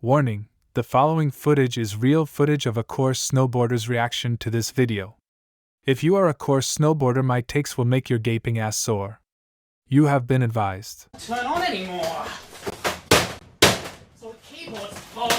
Warning, the following footage is real footage of a course snowboarder's reaction to this video. If you are a course snowboarder, my takes will make your gaping ass sore. You have been advised. Turn on anymore. So the keyboard's fault.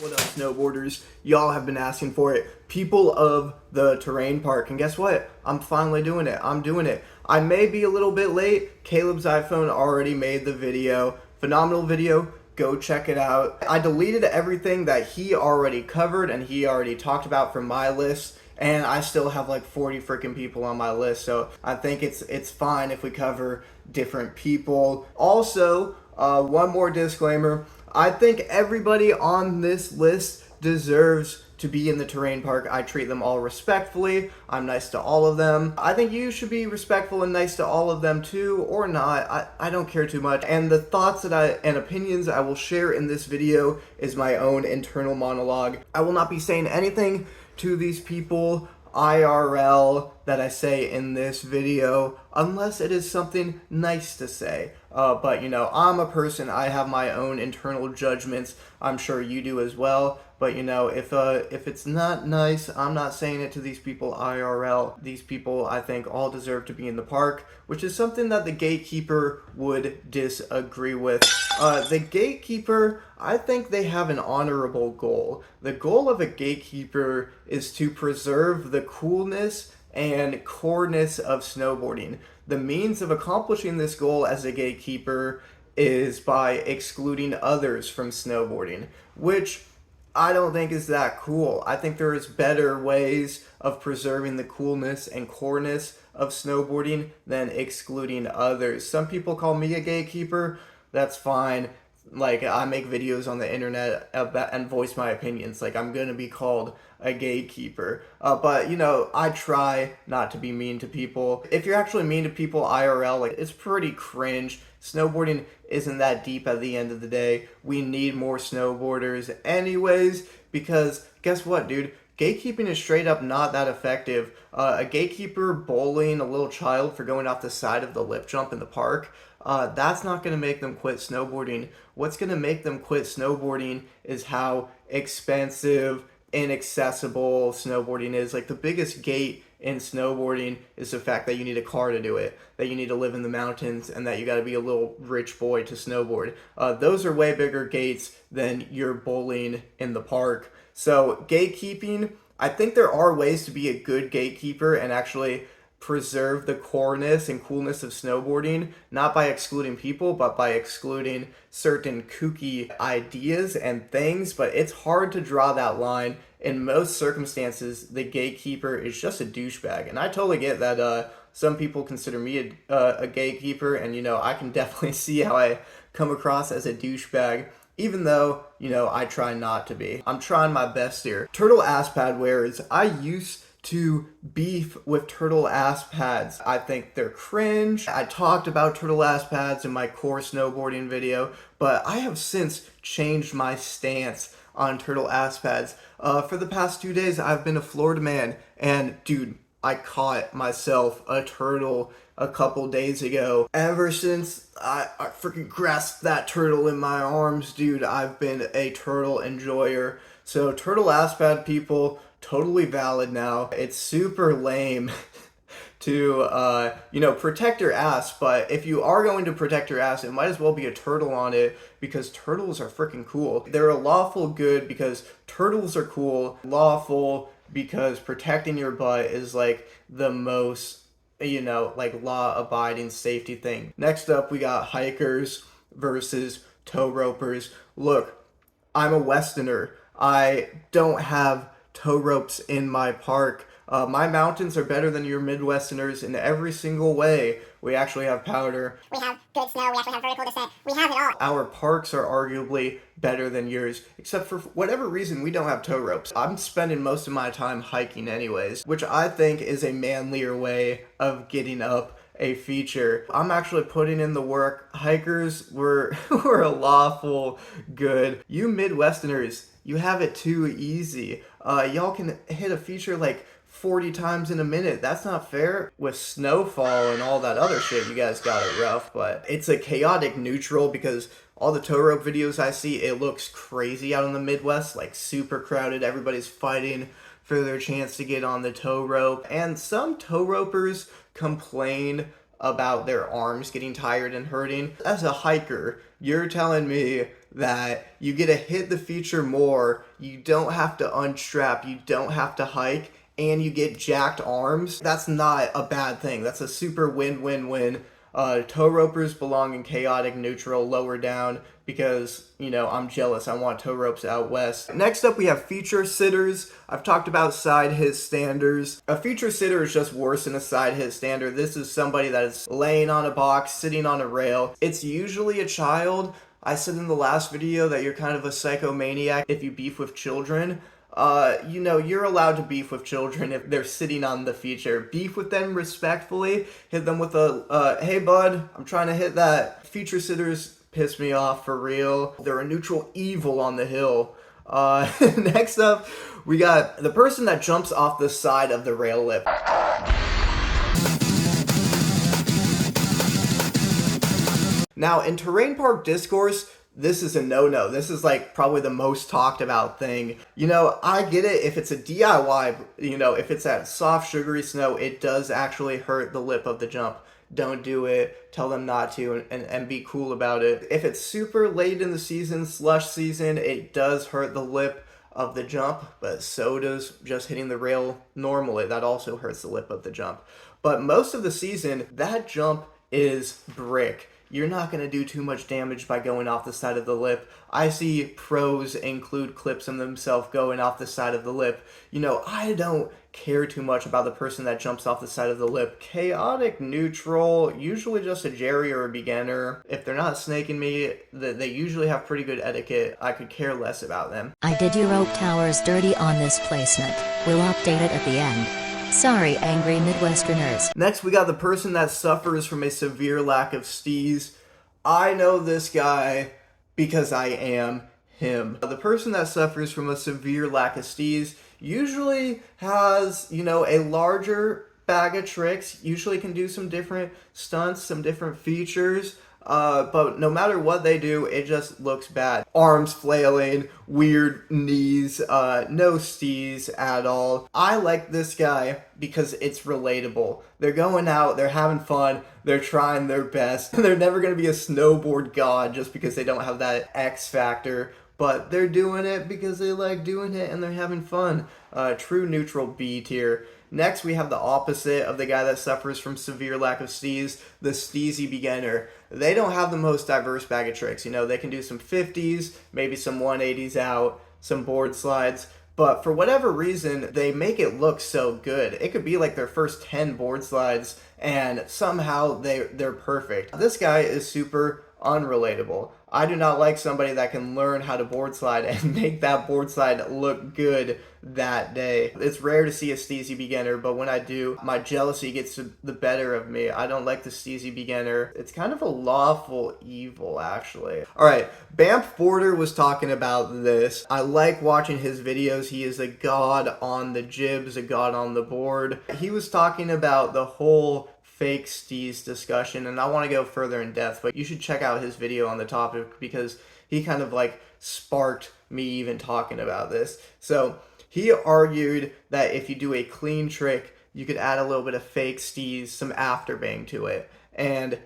What up, snowboarders? Y'all have been asking for it. People of the terrain park. And guess what? I'm finally doing it. I'm doing it. I may be a little bit late. Caleb's iPhone already made the video. Phenomenal video. Go check it out. I deleted everything that he already covered and he already talked about from my list. And I still have like 40 freaking people on my list. So I think it's fine if we cover different people. Also, one more disclaimer. I think everybody on this list deserves to be in the terrain park. I treat them all respectfully. I'm nice to all of them. I think you should be respectful and nice to all of them too, or not. I don't care too much. And the thoughts and opinions I will share in this video is my own internal monologue. I will not be saying anything to these people IRL that I say in this video unless it is something nice to say. But you know, I'm a person, I have my own internal judgments. I'm sure you do as well. But you know, if it's not nice, I'm not saying it to these people IRL. These people, I think, all deserve to be in the park, which is something that the gatekeeper would disagree with. The gatekeeper, I think they have an honorable goal. The goal of a gatekeeper is to preserve the coolness and coreness of snowboarding. The means of accomplishing this goal as a gatekeeper is by excluding others from snowboarding, which I don't think is that cool. I think there is better ways of preserving the coolness and coreness of snowboarding than excluding others. Some people call me a gatekeeper. That's fine. Like, I make videos on the internet and voice my opinions. Like, I'm gonna be called a gatekeeper. But, you know, I try not to be mean to people. If you're actually mean to people IRL, like, it's pretty cringe. Snowboarding isn't that deep at the end of the day. We need more snowboarders anyways, because guess what, dude? Gatekeeping is straight up not that effective. A gatekeeper bullying a little child for going off the side of the lip jump in the park, that's not going to make them quit snowboarding. What's going to make them quit snowboarding is how expensive, inaccessible snowboarding is. Like, the biggest gate in snowboarding is the fact that you need a car to do it, that you need to live in the mountains, and that you got to be a little rich boy to snowboard. Those are way bigger gates than your bowling in the park. So gatekeeping, I think there are ways to be a good gatekeeper and actually preserve the coreness and coolness of snowboarding, not by excluding people, but by excluding certain kooky ideas and things. But it's hard to draw that line. In most circumstances, the gatekeeper is just a douchebag. And I totally get that some people consider me a gatekeeper, and you know, I can definitely see how I come across as a douchebag, even though, you know, I try not to be. I'm trying my best here. Turtle ass pad wearers, I used to beef with turtle ass pads. I think they're cringe. I talked about turtle ass pads in my core snowboarding video, but I have since changed my stance on turtle ass pads. For the past 2 days, I've been a Florida man, and dude, I caught myself a turtle a couple days ago. Ever since I freaking grasped that turtle in my arms, dude, I've been a turtle enjoyer. So turtle ass pad people, totally valid now. It's super lame to, you know, protect your ass, but if you are going to protect your ass, it might as well be a turtle on it, because turtles are freaking cool. They're a lawful good because turtles are cool, lawful because protecting your butt is like the most, you know, like law-abiding safety thing. Next up, we got hikers versus tow ropers. Look, I'm a Westerner. I don't have tow ropes in my park. My mountains are better than your Midwesterners in every single way. We actually have powder. We have good snow. We actually have vertical descent. We have it all. Our parks are arguably better than yours, except for whatever reason we don't have tow ropes. I'm spending most of my time hiking anyways, which I think is a manlier way of getting up a feature. I'm actually putting in the work. Hikers, we're a lawful good. You Midwesterners, you have it too easy. Y'all can hit a feature like 40 times in a minute. That's not fair. With snowfall and all that other shit, you guys got it rough, but it's a chaotic neutral because all the tow rope videos I see, it looks crazy out in the Midwest, like super crowded. Everybody's fighting for their chance to get on the tow rope. And some tow ropers complain about their arms getting tired and hurting. As a hiker, you're telling me that you get to hit the feature more, you don't have to unstrap, you don't have to hike, and you get jacked arms. That's not a bad thing. That's a super win-win-win. Tow ropers belong in chaotic neutral, lower down, because, you know, I'm jealous. I want tow ropes out west. Next up, we have feature sitters. I've talked about side hit standers. A feature sitter is just worse than a side hit stander. This is somebody that is laying on a box, sitting on a rail. It's usually a child. I said in the last video that you're kind of a psychomaniac if you beef with children. You know, you're allowed to beef with children if they're sitting on the feature. Beef with them respectfully. Hit them with a, hey bud, I'm trying to hit that. Feature sitters piss me off for real. They're a neutral evil on the hill. Next up, we got the person that jumps off the side of the rail lip. Now, in terrain park discourse, this is a no-no. This is like probably the most talked about thing. You know, I get it if it's a DIY, you know, if it's that soft sugary snow, it does actually hurt the lip of the jump. Don't do it. Tell them not to and be cool about it. If it's super late in the season, slush season, it does hurt the lip of the jump, but so does just hitting the rail normally. That also hurts the lip of the jump. But most of the season, that jump is brick. You're not going to do too much damage by going off the side of the lip. I see pros include clips of themselves going off the side of the lip. You know, I don't care too much about the person that jumps off the side of the lip. Chaotic neutral, usually just a Jerry or a beginner. If they're not snaking me, they usually have pretty good etiquette. I could care less about them. I did your rope towers dirty on this placement. We'll update it at the end. Sorry, angry Midwesterners. Next, we got the person that suffers from a severe lack of steeze. I know this guy because I am him. The person that suffers from a severe lack of steeze usually has, you know, a larger bag of tricks, usually can do some different stunts, some different features. But no matter what they do, it just looks bad. Arms flailing, weird knees, no steeze at all. I like this guy because it's relatable. They're going out, they're having fun, they're trying their best. They're never going to be a snowboard god just because they don't have that X factor. But they're doing it because they like doing it and they're having fun. True neutral B tier. Next, we have the opposite of the guy that suffers from severe lack of steeze, the steezy beginner. They don't have the most diverse bag of tricks. You know, they can do some 50s, maybe some 180s out, some board slides, but for whatever reason, they make it look so good. It could be like their first 10 board slides, and somehow they're perfect. This guy is super unrelatable. I do not like somebody that can learn how to board slide and make that board slide look good that day. It's rare to see a steezy beginner, but when I do, my jealousy gets the better of me. I don't like the steezy beginner. It's kind of a lawful evil, actually. Alright, Banff Border was talking about this. I like watching his videos. He is a god on the jibs, a god on the board. He was talking about the whole fake Steeze discussion, and I want to go further in depth, but you should check out his video on the topic because he kind of like sparked me even talking about this. So he argued that if you do a clean trick, you could add a little bit of fake Steeze, some afterbang to it, and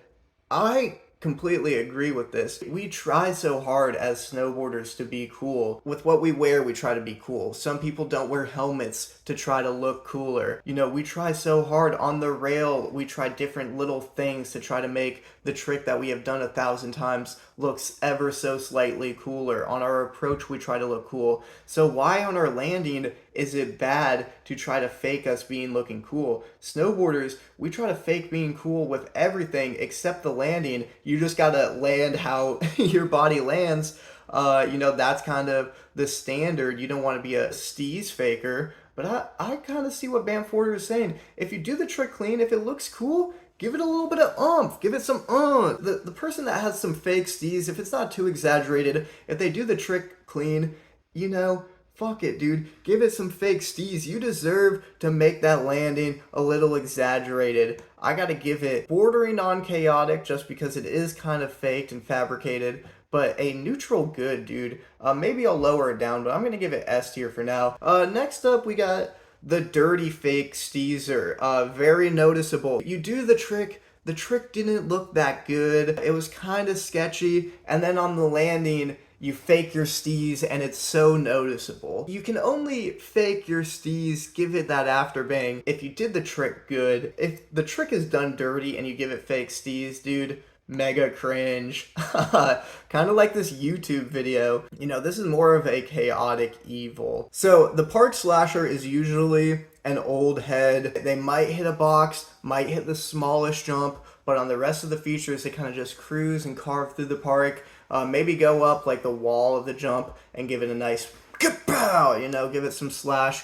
I completely agree with this. We try so hard as snowboarders to be cool. With what we wear, we try to be cool. Some people don't wear helmets to try to look cooler. You know, we try so hard on the rail. We try different little things to try to make the trick that we have done 1,000 times looks ever so slightly cooler. On our approach, we try to look cool. So why on our landing is it bad to try to fake us looking cool? Snowboarders, we try to fake being cool with everything except the landing. You just gotta land how your body lands. You know, that's kind of the standard. You don't want to be a Steeze faker. But I kind of see what Banff Border is saying. If you do the trick clean, if it looks cool, give it a little bit of oomph. Give it some The person that has some fake Steeze, if it's not too exaggerated, if they do the trick clean, you know, fuck it, dude. Give it some fake steez. You deserve to make that landing a little exaggerated. I gotta give it bordering on chaotic just because it is kind of faked and fabricated, but a neutral good, dude. Maybe I'll lower it down, but I'm gonna give it S tier for now. Next up, we got the dirty fake steezer. Very noticeable. You do the trick. The trick didn't look that good. It was kind of sketchy, and then on the landing, you fake your steez and it's so noticeable. You can only fake your steez, give it that after bang, if you did the trick good. If the trick is done dirty and you give it fake steez, dude, mega cringe. Kind of like this YouTube video. You know, this is more of a chaotic evil. So the park slasher is usually an old head. They might hit a box, might hit the smallest jump, but on the rest of the features, they kind of just cruise and carve through the park. Maybe go up like the wall of the jump and give it a nice kapow, you know, give it some slash,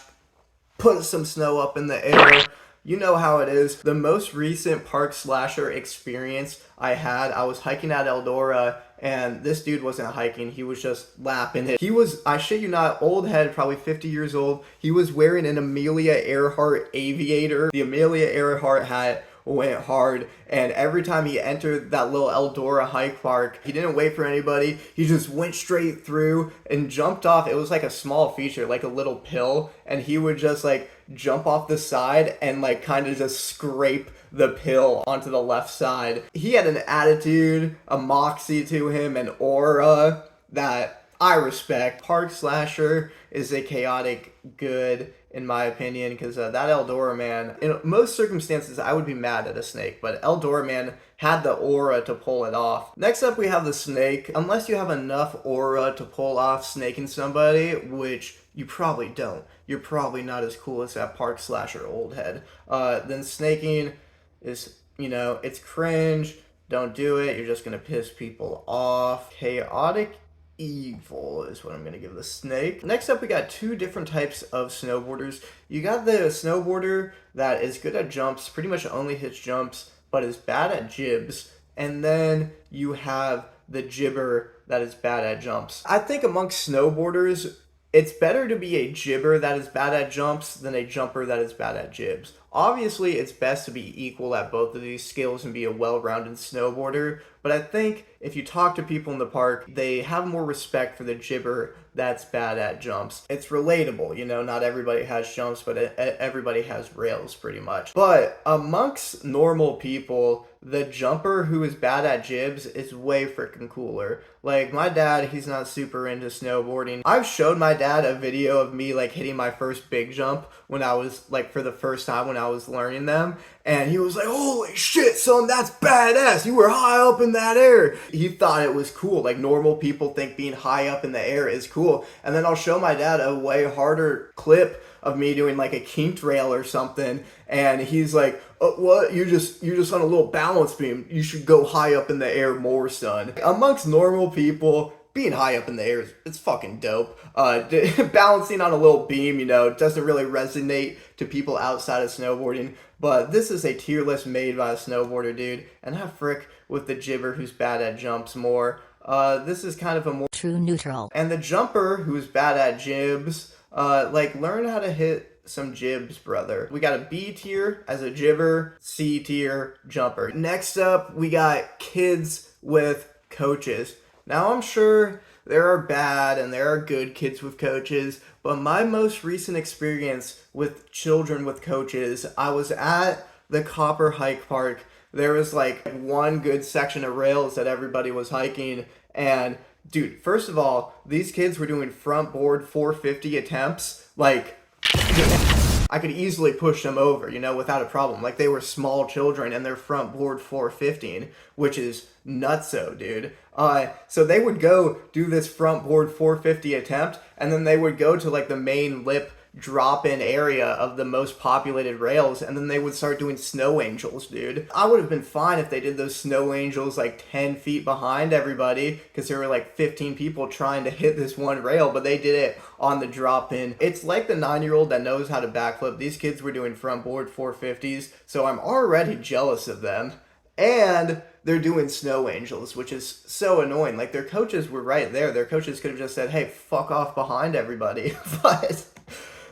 put some snow up in the air. You know how it is. The most recent park slasher experience I had, I was hiking at Eldora, and this dude wasn't hiking, he was just lapping it. He was, I shit you not, old head, probably 50 years old. He was wearing an Amelia Earhart aviator. The Amelia Earhart hat went hard, and every time he entered that little Eldora hike park, he didn't wait for anybody. He just went straight through and jumped off. It was like a small feature, like a little pill, and he would just like jump off the side and like kind of just scrape the pill onto the left side. He had an attitude, a moxie to him, an aura that I respect. Park slasher is a chaotic good, in my opinion, because that Eldora man, in most circumstances, I would be mad at a snake, but Eldora man had the aura to pull it off. Next up, we have the snake. Unless you have enough aura to pull off snaking somebody, which you probably don't. You're probably not as cool as that park slasher old head. Then snaking is, you know, it's cringe. Don't do it. You're just going to piss people off. Chaotic evil is what I'm going to give the snake. Next up, we got two different types of snowboarders. You got the snowboarder that is good at jumps, pretty much only hits jumps, but is bad at jibs. And then you have the jibber that is bad at jumps. I think amongst snowboarders, it's better to be a jibber that is bad at jumps than a jumper that is bad at jibs. Obviously, it's best to be equal at both of these skills and be a well-rounded snowboarder, but I think if you talk to people in the park, they have more respect for the jibber that's bad at jumps. It's relatable, you know, not everybody has jumps, but everybody has rails pretty much. But amongst normal people, the jumper who is bad at jibs is way freaking cooler. Like, my dad, he's not super into snowboarding. I've showed my dad a video of me, like, hitting my first big jump when I was, like, for the first time when I was learning them. And he was like, holy shit, son, that's badass. You were high up in that air. He thought it was cool. Like, normal people think being high up in the air is cool. And then I'll show my dad a way harder clip of me doing like a kinked rail or something, and he's like, oh, what? You're just on a little balance beam. You should go high up in the air more, son. Amongst normal people, being high up in the air, it's fucking dope. Balancing on a little beam, you know, doesn't really resonate to people outside of snowboarding, but this is a tier list made by a snowboarder, dude, and I frick with the jibber who's bad at jumps more. This is kind of a more True neutral. And the jumper who's bad at jibs, like, learn how to hit some jibs, brother. We got a B tier as a jibber, C tier jumper. Next up, we got kids with coaches. Now, I'm sure there are bad and there are good kids with coaches, but my most recent experience with children with coaches, I was at the Copper Hike Park. There was like one good section of rails that everybody was hiking, and dude, first of all, these kids were doing front board 450 attempts. Like, I could easily push them over, you know, without a problem. Like, they were small children and they're front board 450, which is nutso, dude. So they would go do this front board 450 attempt, and then they would go to like the main lip drop-in area of the most populated rails, and then they would start doing snow angels, dude. I would have been fine if they did those snow angels like 10 feet behind everybody, because there were like 15 people trying to hit this one rail, but they did it on the drop-in. It's like the 9-year-old that knows how to backflip. These kids were doing front board 450s, so I'm already jealous of them. And they're doing snow angels, which is so annoying. Like, their coaches were right there. Their coaches could have just said, hey, fuck off behind everybody. But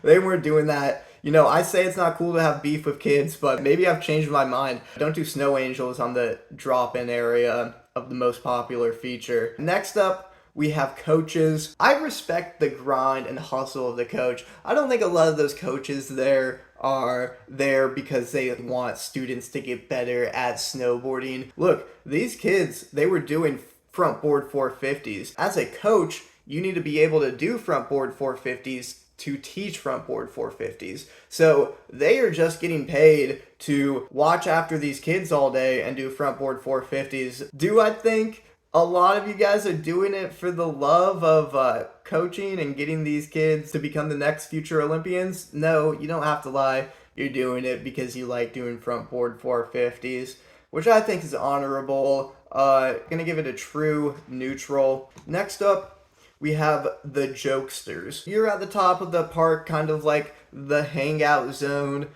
they weren't doing that. You know, I say it's not cool to have beef with kids, but maybe I've changed my mind. Don't do snow angels on the drop-in area of the most popular feature. Next up, we have coaches. I respect the grind and hustle of the coach. I don't think a lot of those coaches there are there because they want students to get better at snowboarding. Look, these kids, they were doing front board 450s. As a coach, you need to be able to do front board 450s to teach front board 450s. So they are just getting paid to watch after these kids all day and do front board 450s. Do I think a lot of you guys are doing it for the love of coaching and getting these kids to become the next future Olympians? No, you don't have to lie. You're doing it because you like doing front board 450s, which I think is honorable. Gonna give it a true neutral. Next up, we have the jokesters. You're at the top of the park, kind of like the hangout zone.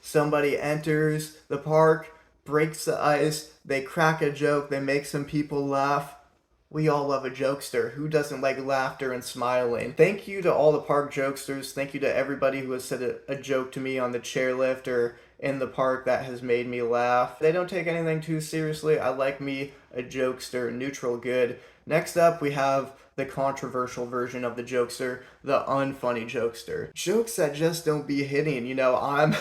Somebody enters the park, breaks the ice, they crack a joke, they make some people laugh. We all love a jokester. Who doesn't like laughter and smiling? Thank you to all the park jokesters. Thank you to everybody who has said a joke to me on the chairlift or in the park that has made me laugh. They don't take anything too seriously. I like me a jokester, neutral good. Next up, we have the controversial version of the jokester, the unfunny jokester. Jokes that just don't be hitting. You know, I'm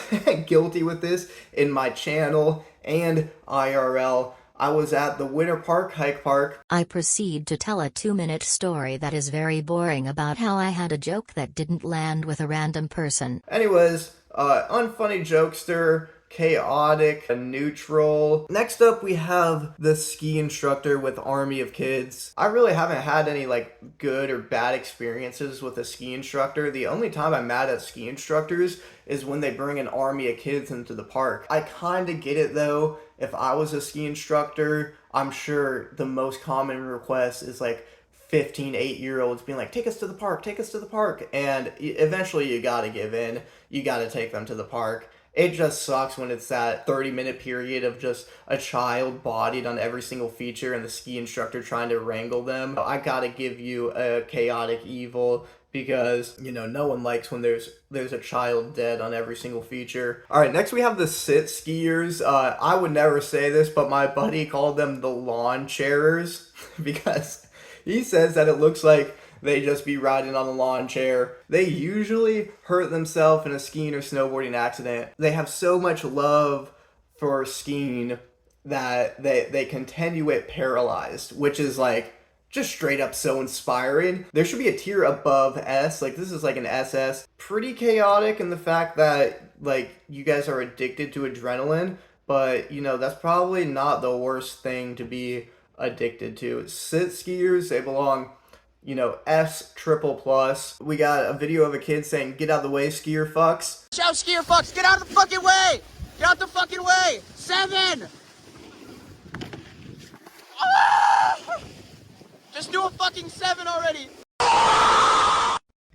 guilty with this in my channel and IRL. I was at the Winter Park Hike Park. I proceed to tell a 2-minute story that is very boring about how I had a joke that didn't land with a random person. Anyways, unfunny jokester, chaotic, neutral. Next up, we have the ski instructor with army of kids. I really haven't had any like good or bad experiences with a ski instructor. The only time I'm mad at ski instructors is when they bring an army of kids into the park. I kind of get it though. If I was a ski instructor, I'm sure the most common request is like 15, 8-year-olds being like, take us to the park, take us to the park. And eventually you gotta give in. You gotta take them to the park. It just sucks when it's that 30-minute period of just a child bodied on every single feature and the ski instructor trying to wrangle them. I gotta give you a chaotic evil because, you know, no one likes when there's a child dead on every single feature. All right, next we have the sit skiers. I would never say this, but my buddy called them the lawn chairers because he says that it looks like they just be riding on a lawn chair. They usually hurt themselves in a skiing or snowboarding accident. They have so much love for skiing that they continue it paralyzed, which is like just straight up so inspiring. There should be a tier above S. Like, this is like an SS. Pretty chaotic in the fact that like you guys are addicted to adrenaline, but you know, that's probably not the worst thing to be addicted to. Sit skiers, they belong, you know, S triple plus. We got a video of a kid saying, get out of the way, skier fucks. Shout, skier fucks, get out of the fucking way! Get out the fucking way! 7! Ah! Just do a fucking 7 already!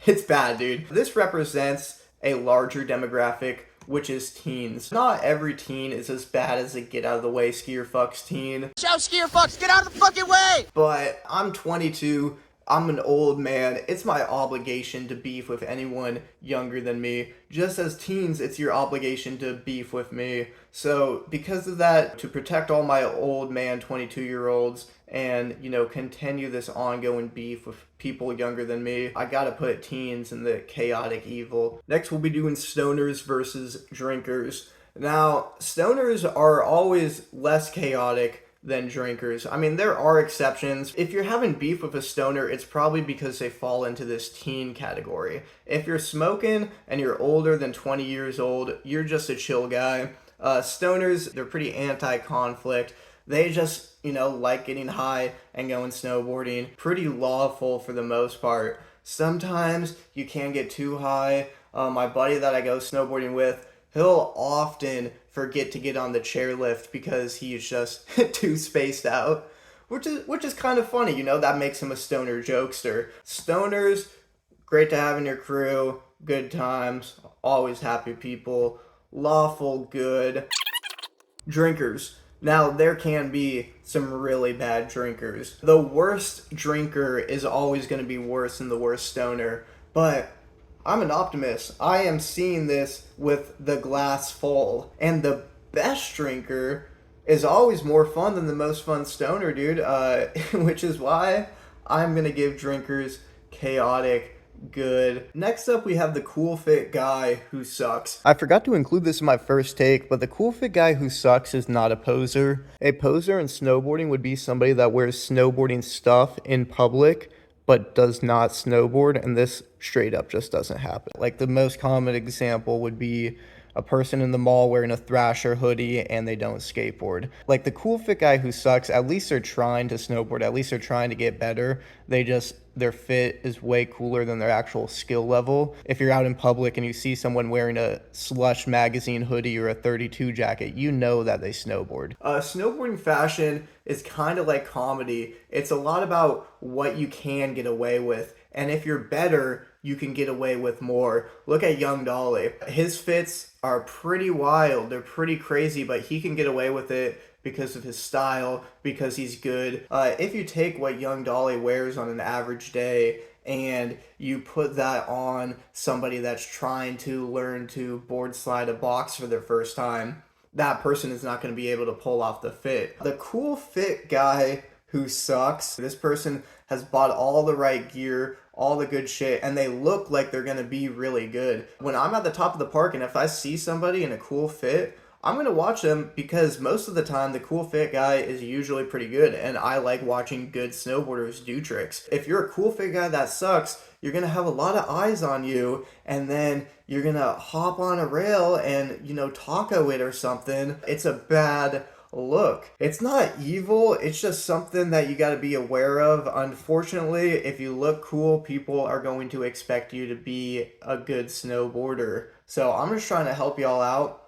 It's bad, dude. This represents a larger demographic, which is teens. Not every teen is as bad as a get out of the way skier fucks teen. Shout, skier fucks, get out of the fucking way! But I'm 22. I'm an old man. It's my obligation to beef with anyone younger than me. Just as teens, it's your obligation to beef with me. So because of that, to protect all my old man 22-year-olds and, you know, continue this ongoing beef with people younger than me, I gotta put teens in the chaotic evil. Next, we'll be doing stoners versus drinkers. Now, stoners are always less chaotic than drinkers. I mean, there are exceptions. If you're having beef with a stoner, it's probably because they fall into this teen category. If you're smoking and you're older than 20 years old, you're just a chill guy. Stoners, they're pretty anti-conflict. They just, you know, like getting high and going snowboarding. Pretty lawful for the most part. Sometimes you can get too high. My buddy that I go snowboarding with, he'll often forget to get on the chairlift because he's just too spaced out, which is kind of funny, you know. That makes him a stoner jokester. Stoners, great to have in your crew, good times, always happy people, lawful good. Drinkers. Now, there can be some really bad drinkers. The worst drinker is always going to be worse than the worst stoner, but I'm an optimist. I am seeing this with the glass full, and the best drinker is always more fun than the most fun stoner, dude, which is why I'm going to give drinkers chaotic good. Next up, we have the cool fit guy who sucks. I forgot to include this in my first take, but the cool fit guy who sucks is not a poser. A poser in snowboarding would be somebody that wears snowboarding stuff in public but does not snowboard, and this straight up just doesn't happen. Like, the most common example would be a person in the mall wearing a Thrasher hoodie and they don't skateboard. Like, the cool fit guy who sucks, at least they're trying to snowboard, at least they're trying to get better. Their fit is way cooler than their actual skill level. If you're out in public and you see someone wearing a Slush magazine hoodie or a 32 jacket, you know that they snowboard. Snowboarding fashion is kind of like comedy. It's a lot about what you can get away with. And if you're better, you can get away with more. Look at Young Dolly. His fits are pretty wild. They're pretty crazy, but he can get away with it because of his style, because he's good. If you take what Young Dolly wears on an average day and you put that on somebody that's trying to learn to board slide a box for their first time, that person is not going to be able to pull off the fit. The cool fit guy who sucks, this person has bought all the right gear, all the good shit, and they look like they're going to be really good. When I'm at the top of the park and if I see somebody in a cool fit, I'm going to watch them because most of the time the cool fit guy is usually pretty good, and I like watching good snowboarders do tricks. If you're a cool fit guy that sucks, you're going to have a lot of eyes on you, and then you're going to hop on a rail and, taco it or something. It's a bad look. It's not evil, it's just something that you got to be aware of. Unfortunately, if you look cool, people are going to expect you to be a good snowboarder. So I'm just trying to help y'all out.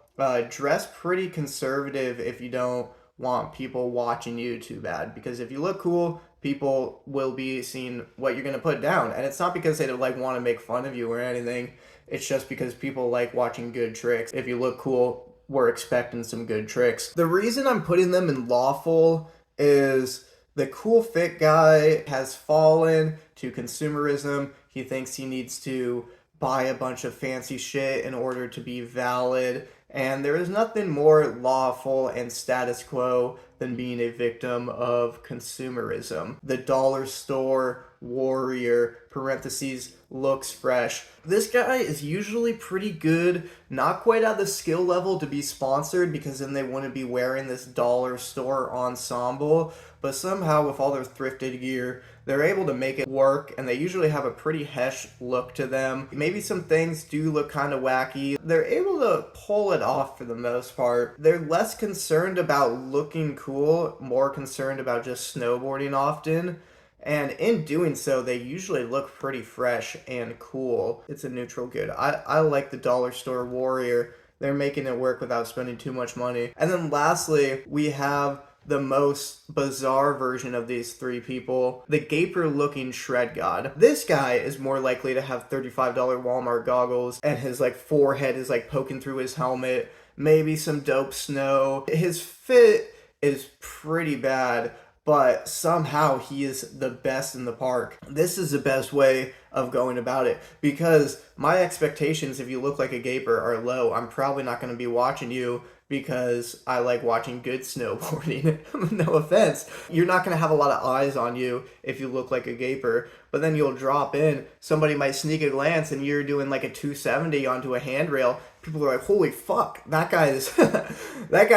Dress pretty conservative if you don't want people watching you too bad, because if you look cool, people will be seeing what you're going to put down, and it's not because they want to make fun of you or anything. It's just because people like watching good tricks. If you look cool, we're expecting some good tricks. The reason I'm putting them in lawful is the cool fit guy has fallen to consumerism. He thinks he needs to buy a bunch of fancy shit in order to be valid. And there is nothing more lawful and status quo than being a victim of consumerism. The dollar store warrior, parentheses, looks fresh. This guy is usually pretty good, not quite at the skill level to be sponsored because then they wouldn't be wearing this dollar store ensemble, but somehow with all their thrifted gear, they're able to make it work, and they usually have a pretty hesh look to them. Maybe some things do look kind of wacky. They're able to pull it off for the most part. They're less concerned about looking cool, more concerned about just snowboarding often. And in doing so, they usually look pretty fresh and cool. It's a neutral good. I like the dollar store warrior. They're making it work without spending too much money. And then lastly, we have the most bizarre version of these three people, the gaper looking shred god. This guy is more likely to have $35 Walmart goggles, and his forehead is poking through his helmet, maybe some dope snow. His fit is pretty bad, but somehow he is the best in the park. This is the best way of going about it, because my expectations, if you look like a gaper, are low. I'm probably not going to be watching you because I like watching good snowboarding. No offense. You're not going to have a lot of eyes on you if you look like a gaper, but then you'll drop in, somebody might sneak a glance, and you're doing a 270 onto a handrail. People are like, holy fuck, that guy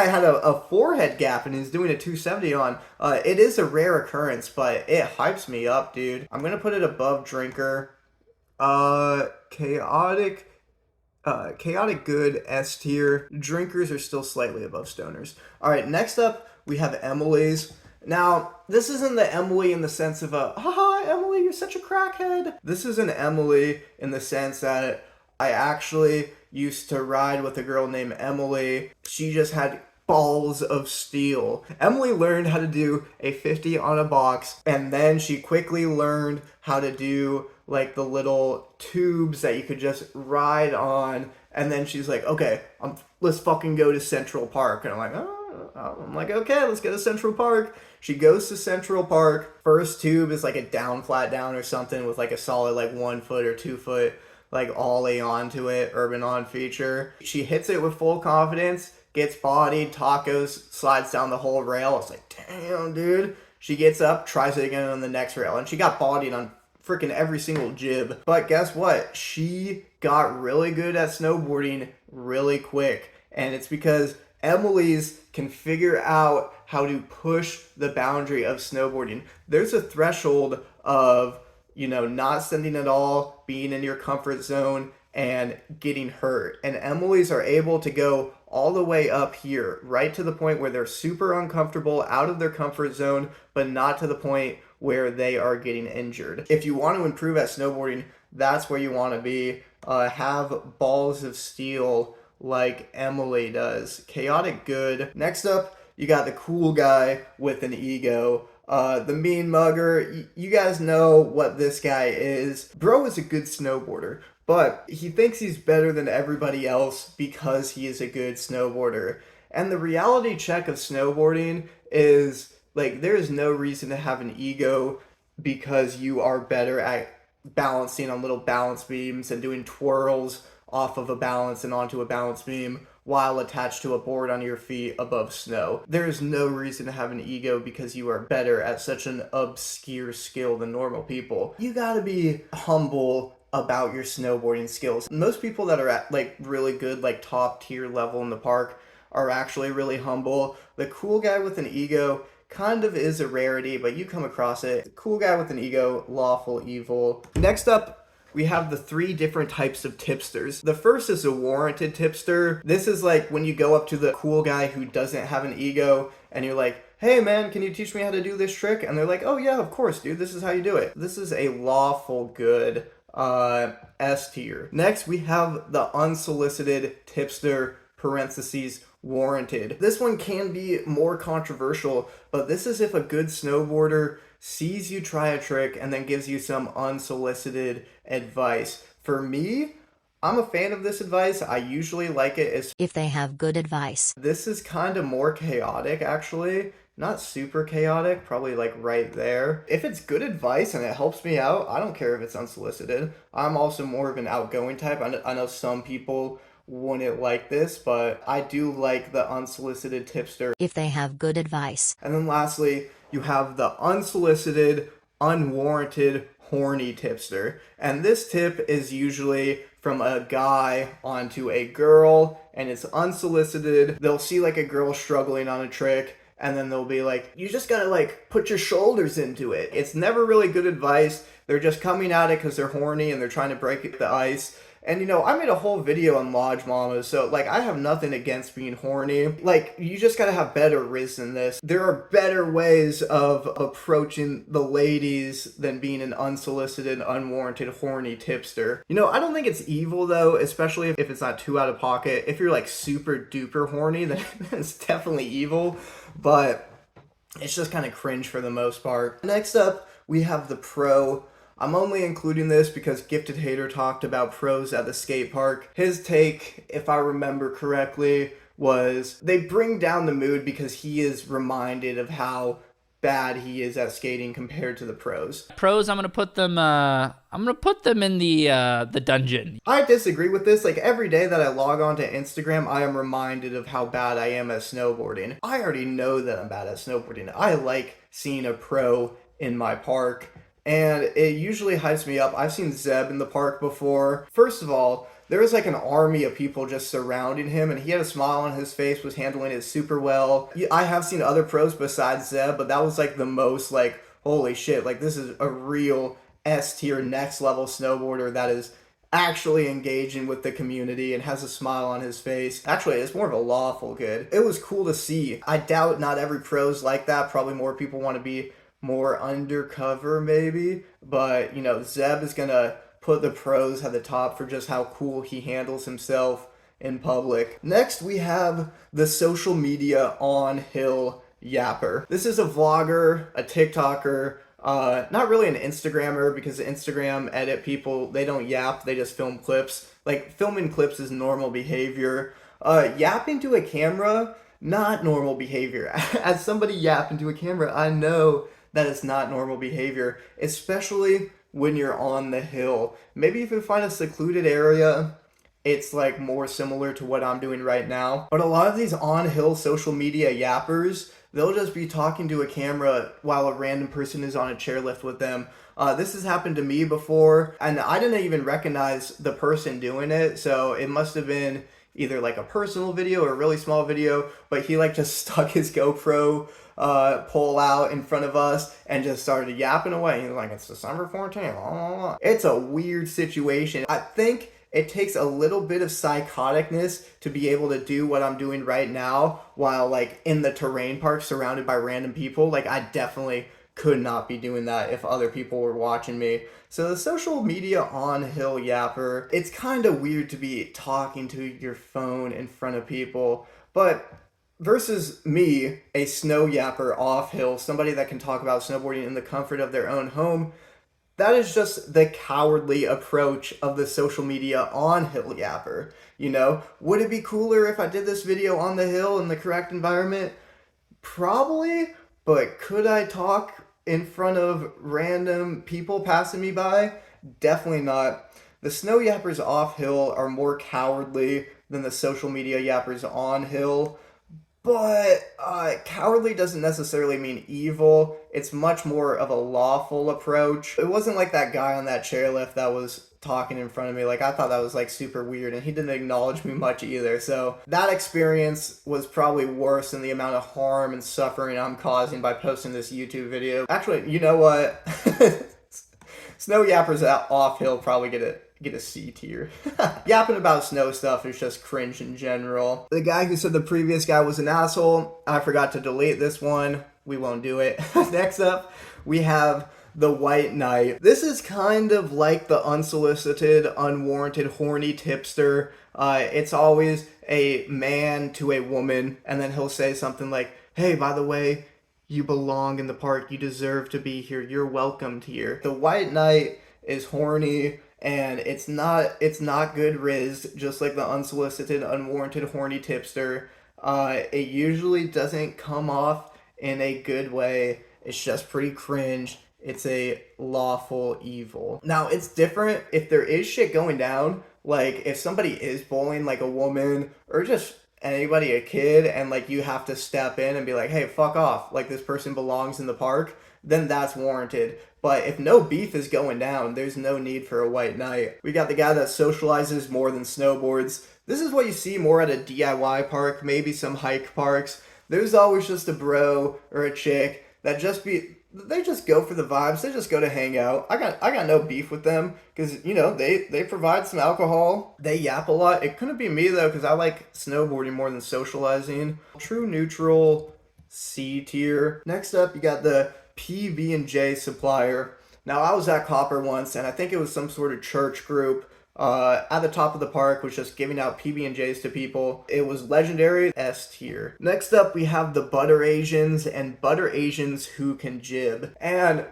had a forehead gap and he's doing a 270 on. It is a rare occurrence, but it hypes me up, dude. I'm going to put it above drinker. Chaotic good, S tier. Drinkers are still slightly above stoners. Alright, next up, we have Emily's. Now, this isn't the Emily in the sense of haha, Emily, you're such a crackhead. This is an Emily in the sense that I actually used to ride with a girl named Emily. She just had balls of steel. Emily learned how to do a 50 on a box, and then she quickly learned how to do the little tubes that you could just ride on, and then she's like, okay, let's fucking go to Central Park. And I'm like, oh, I'm like, okay, let's go to Central Park. She goes to Central Park. First tube is like a down, flat down or something with like a solid like 1 foot or 2 foot like ollie onto it, urban on feature. She hits it with full confidence, gets bodied, tacos, slides down the whole rail. It's like, damn, dude. She gets up, tries it again on the next rail, and she got bodied on freaking every single jib. But guess what? She got really good at snowboarding really quick, and it's because Emily's can figure out how to push the boundary of snowboarding. There's a threshold of, not sending at all, being in your comfort zone, and getting hurt. And Emily's are able to go all the way up here, right to the point where they're super uncomfortable, out of their comfort zone, but not to the point where they are getting injured. If you want to improve at snowboarding, that's where you want to be. Have balls of steel like Emily does. Chaotic good. Next up, you got the cool guy with an ego. The mean mugger. You guys know what this guy is. Bro is a good snowboarder, but he thinks he's better than everybody else because he is a good snowboarder. And the reality check of snowboarding is, like, there is no reason to have an ego because you are better at balancing on little balance beams and doing twirls off of a balance and onto a balance beam while attached to a board on your feet above snow. There is no reason to have an ego because you are better at such an obscure skill than normal people. You gotta be humble about your snowboarding skills. Most people that are at like really good, like top tier level in the park are actually really humble. The cool guy with an ego kind of is a rarity, but you come across it. The cool guy with an ego, lawful evil. Next up, we have the 3 different types of tipsters. The first is a warranted tipster. This is like when you go up to the cool guy who doesn't have an ego and you're like, hey man, can you teach me how to do this trick? And they're like, oh yeah, of course, dude, this is how you do it. This is a lawful good S tier. Next, we have the unsolicited tipster, parentheses, warranted. This one can be more controversial, but this is if a good snowboarder sees you try a trick and then gives you some unsolicited advice. For me, I'm a fan of this advice. I usually like it if they have good advice. This is kind of more chaotic, actually. Not super chaotic, probably like right there. If it's good advice and it helps me out, I don't care if it's unsolicited. I'm also more of an outgoing type. I know some people wouldn't like this, but I do like the unsolicited tipster if they have good advice. And then lastly, you have the unsolicited, unwarranted, horny tipster. And this tip is usually from a guy onto a girl, and it's unsolicited. They'll see like a girl struggling on a trick, and then they'll be like, you just gotta like put your shoulders into it. It's never really good advice. They're just coming at it because they're horny and they're trying to break the ice. And I made a whole video on Lodge Mamas, so like I have nothing against being horny. Like, you just gotta have better riz than this. There are better ways of approaching the ladies than being an unsolicited, unwarranted, horny tipster. I don't think it's evil though, especially if it's not too out of pocket. If you're like super duper horny, then it's definitely evil, but it's just kind of cringe for the most part. Next up, we have the pro. I'm only including this because Gifted Hater talked about pros at the skate park. His take, if I remember correctly, was they bring down the mood because he is reminded of how bad he is at skating compared to the pros. Pros, I'm gonna put them in the dungeon. I disagree with this. Like, every day that I log on to Instagram, I am reminded of how bad I am at snowboarding. I already know that I'm bad at snowboarding. I like seeing a pro in my park, and it usually hypes me up. I've seen Zeb in the park before. First of all, there was like an army of people just surrounding him, and he had a smile on his face, was handling it super well. I have seen other pros besides Zeb, but that was like the most like, holy shit, like this is a real S tier next level snowboarder that is actually engaging with the community and has a smile on his face. Actually, it's more of a lawful good. It was cool to see. I doubt not every pro's like that. Probably more people want to be more undercover maybe, but Zeb is gonna put the pros at the top for just how cool he handles himself in public. Next, we have the social media on hill yapper. This is a vlogger, a TikToker, not really an Instagrammer, because the Instagram edit people, they don't yap, they just film clips. Like, filming clips is normal behavior. Yapping to a camera, not normal behavior. As somebody yapping to a camera, I know that it's not normal behavior, especially when you're on the hill. Maybe if you find a secluded area, it's like more similar to what I'm doing right now. But a lot of these on-hill social media yappers, they'll just be talking to a camera while a random person is on a chairlift with them. This has happened to me before, and I didn't even recognize the person doing it, so it must have been either like a personal video or a really small video, but he like just stuck his GoPro pole out in front of us and just started yapping away. He's like, it's December 14th. Blah, blah, blah. It's a weird situation. I think it takes a little bit of psychoticness to be able to do what I'm doing right now while like in the terrain park surrounded by random people. Like I definitely could not be doing that if other people were watching me. So the social media on-hill yapper, it's kind of weird to be talking to your phone in front of people, but versus me, a snow yapper off-hill, somebody that can talk about snowboarding in the comfort of their own home, that is just the cowardly approach of the social media on-hill yapper. You know, would it be cooler if I did this video on the hill in the correct environment? Probably, but could I talk in front of random people passing me by? Definitely not. The snow yappers off-hill are more cowardly than the social media yappers on-hill. But cowardly doesn't necessarily mean evil. It's much more of a lawful approach. It wasn't like that guy on that chairlift that was talking in front of me. Like, I thought that was like super weird, and he didn't acknowledge me much either. So that experience was probably worse than the amount of harm and suffering I'm causing by posting this YouTube video. Actually, you know what? Snow yappers off hill probably get a C tier. Yapping about snow stuff is just cringe in general. The guy who said the previous guy was an asshole, I forgot to delete this one. We won't do it. Next up, we have the White Knight. This is kind of like the unsolicited, unwarranted, horny tipster. It's always a man to a woman, and then he'll say something like, hey, by the way, you belong in the park. You deserve to be here. You're welcomed here. The White Knight is horny, and it's not good riz, just like the unsolicited, unwarranted, horny tipster. It usually doesn't come off in a good way. It's just pretty cringe. It's a lawful evil. Now, it's different if there is shit going down, like if somebody is bullying like a woman or just anybody, a kid, and like you have to step in and be like, hey, fuck off, like this person belongs in the park, then that's warranted. But if no beef is going down, there's no need for a White Knight. We got the guy that socializes more than snowboards. This is what you see more at a DIY park, maybe some hike parks. There's always just a bro or a chick that they just go for the vibes. They just go to hang out. I got no beef with them because, you know, they provide some alcohol. They yap a lot. It couldn't be me, though, because I like snowboarding more than socializing. True neutral, C tier. Next up, you got the PB&J supplier. Now, I was at Copper once, and I think it was some sort of church group. At the top of the park was just giving out PB&Js to people. It was legendary, S tier. Next up, we have the Butter Asians and Butter Asians who can jib. And,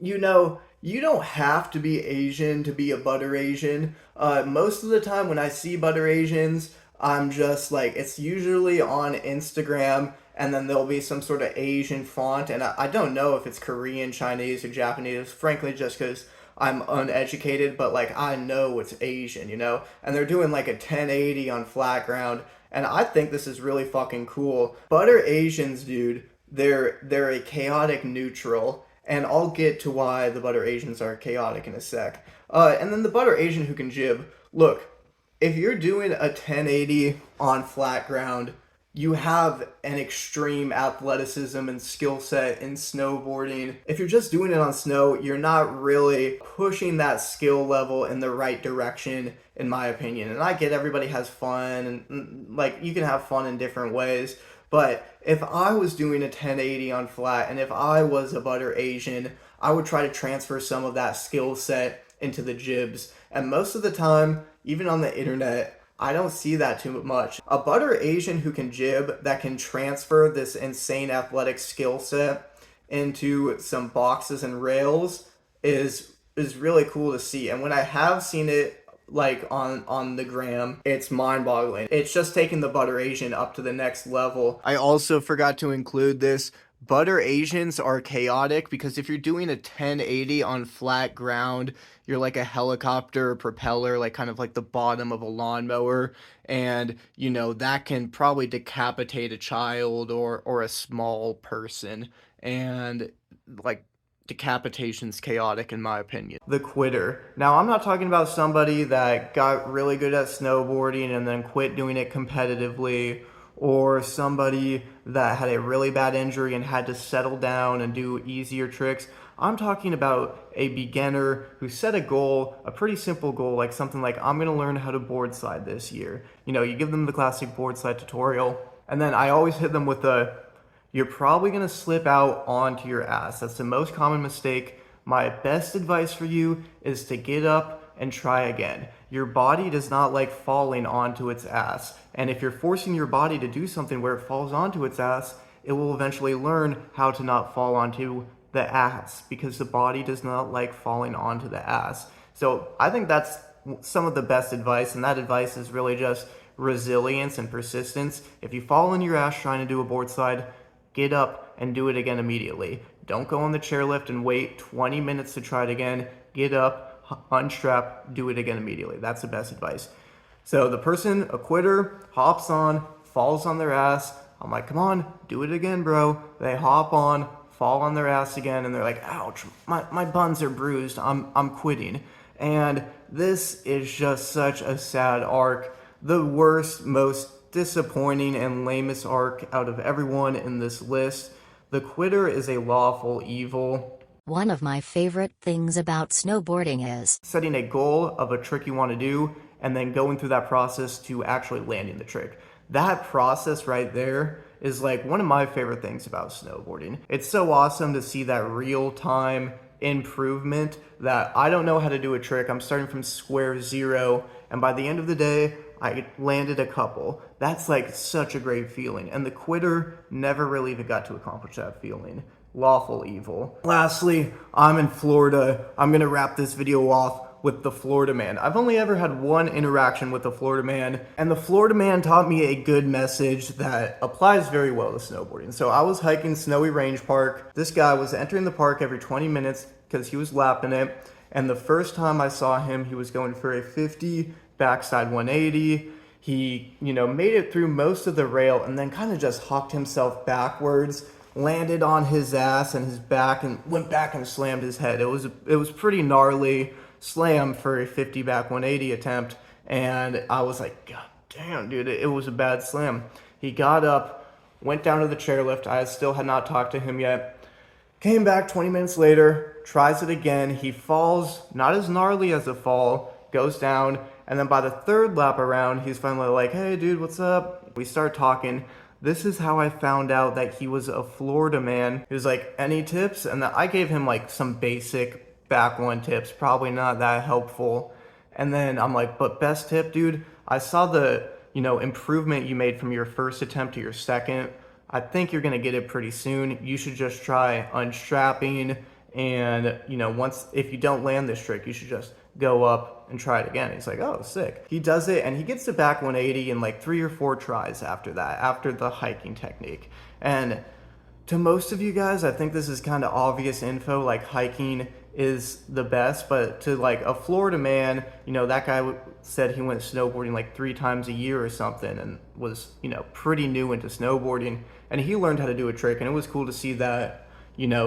you know, you don't have to be Asian to be a Butter Asian. Most of the time when I see Butter Asians, I'm just like, it's usually on Instagram, and then there'll be some sort of Asian font, and I don't know if it's Korean, Chinese, or Japanese, frankly, just because I'm uneducated, but like I know it's Asian, you know? And they're doing like a 1080 on flat ground, and I think this is really fucking cool. Butter Asians, dude, they're a chaotic neutral, and I'll get to why the Butter Asians are chaotic in a sec. And then the Butter Asian who can jib. Look, if you're doing a 1080 on flat ground, you have an extreme athleticism and skill set in snowboarding. If you're just doing it on snow, you're not really pushing that skill level in the right direction, in my opinion. And I get everybody has fun, and like you can have fun in different ways. But if I was doing a 1080 on flat, and if I was a Butter Asian, I would try to transfer some of that skill set into the jibs. And most of the time, even on the internet, I don't see that too much. A Butter Asian who can jib, that can transfer this insane athletic skill set into some boxes and rails is really cool to see. And when I have seen it like on the gram. It's mind-boggling. It's just taking the butter Asian up to the next level. I also forgot to include this. Butter Asians are chaotic because if you're doing a 1080 on flat ground, you're like a helicopter propeller, like kind of like the bottom of a lawnmower, and you know that can probably decapitate a child or a small person, and like decapitation's chaotic in my opinion. The quitter. Now I'm not talking about somebody that got really good at snowboarding and then quit doing it competitively, or somebody that had a really bad injury and had to settle down and do easier tricks. I'm talking about a beginner who set a goal, a pretty simple goal, like something like, I'm gonna learn how to board slide this year. You know, you give them the classic board slide tutorial, and then I always hit them with you're probably gonna slip out onto your ass. That's the most common mistake. My best advice for you is to get up and try again. Your body does not like falling onto its ass. And if you're forcing your body to do something where it falls onto its ass, it will eventually learn how to not fall onto the ass, because the body does not like falling onto the ass. So I think that's some of the best advice, and that advice is really just resilience and persistence. If you fall on your ass trying to do a board slide, get up and do it again immediately. Don't go on the chairlift and wait 20 minutes to try it again. Get up, unstrap, do it again immediately. That's the best advice. So the person, a quitter, hops on, falls on their ass. I'm like, come on, do it again, bro. They hop on, fall on their ass again, and they're like, ouch, my buns are bruised. I'm quitting. And this is just such a sad arc. The worst, most disappointing and lamest arc out of everyone in this list. The quitter is a lawful evil. One of my favorite things about snowboarding is setting a goal of a trick you want to do and then going through that process to actually landing the trick. That process right there is like one of my favorite things about snowboarding. It's so awesome to see that real-time improvement that I don't know how to do a trick. I'm starting from square zero, and by the end of the day, I landed a couple. That's like such a great feeling. And the quitter never really even got to accomplish that feeling. Lawful evil. Lastly, I'm in Florida. I'm gonna wrap this video off with the Florida man. I've only ever had one interaction with the Florida man, and the Florida man taught me a good message that applies very well to snowboarding. So I was hiking Snowy Range Park. This guy was entering the park every 20 minutes because he was lapping it. And the first time I saw him, he was going for a 50 backside 180. He, made it through most of the rail and then kind of just hucked himself backwards, landed on his ass and his back, and went back and slammed his head. It was pretty gnarly slam for a 50 back 180 attempt, and I was like, God damn, dude, it was a bad slam. He got up, went down to the chairlift. I still had not talked to him yet. Came back 20 minutes later, tries it again. He falls, not as gnarly as a fall, goes down, and then by the third lap around, he's finally like, hey dude, what's up? We start talking. This is how I found out that he was a Florida man. He was like, any tips? And I gave him like some basic back one tips, probably not that helpful. And then I'm like, but best tip, dude, I saw the, improvement you made from your first attempt to your second. I think you're gonna get it pretty soon. You should just try unstrapping, and if you don't land this trick, you should just go up and try it again. He's like, oh, sick. He does it, and he gets the back 180 in like 3 or 4 tries after that, after the hiking technique. And to most of you guys, I think this is kind of obvious info, like hiking is the best, but to like a Florida man, that guy said he went snowboarding like 3 times a year or something and was, pretty new into snowboarding, and he learned how to do a trick, and it was cool to see that,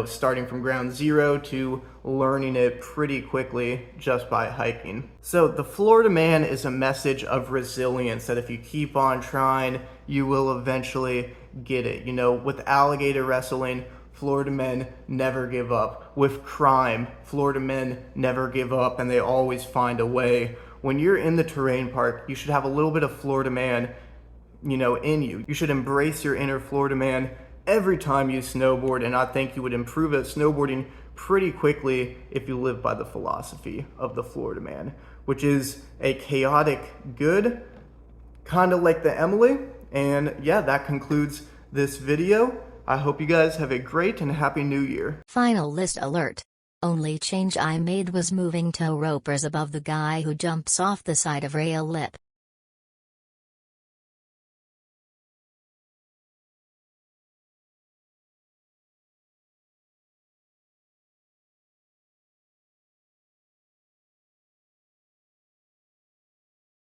starting from ground zero to learning it pretty quickly just by hiking. So the Florida man is a message of resilience, that if you keep on trying, you will eventually get it. With alligator wrestling, Florida men never give up. With crime, Florida men never give up, and they always find a way. When you're in the terrain park, you should have a little bit of Florida man, in you. You should embrace your inner Florida man every time you snowboard, and I think you would improve at snowboarding pretty quickly if you live by the philosophy of the Florida man, which is a chaotic good, kind of like the Emily. And yeah, that concludes this video. I hope you guys have a great and happy new year. final list alert. Only change I made was moving tow ropers above the guy who jumps off the side of rail lip.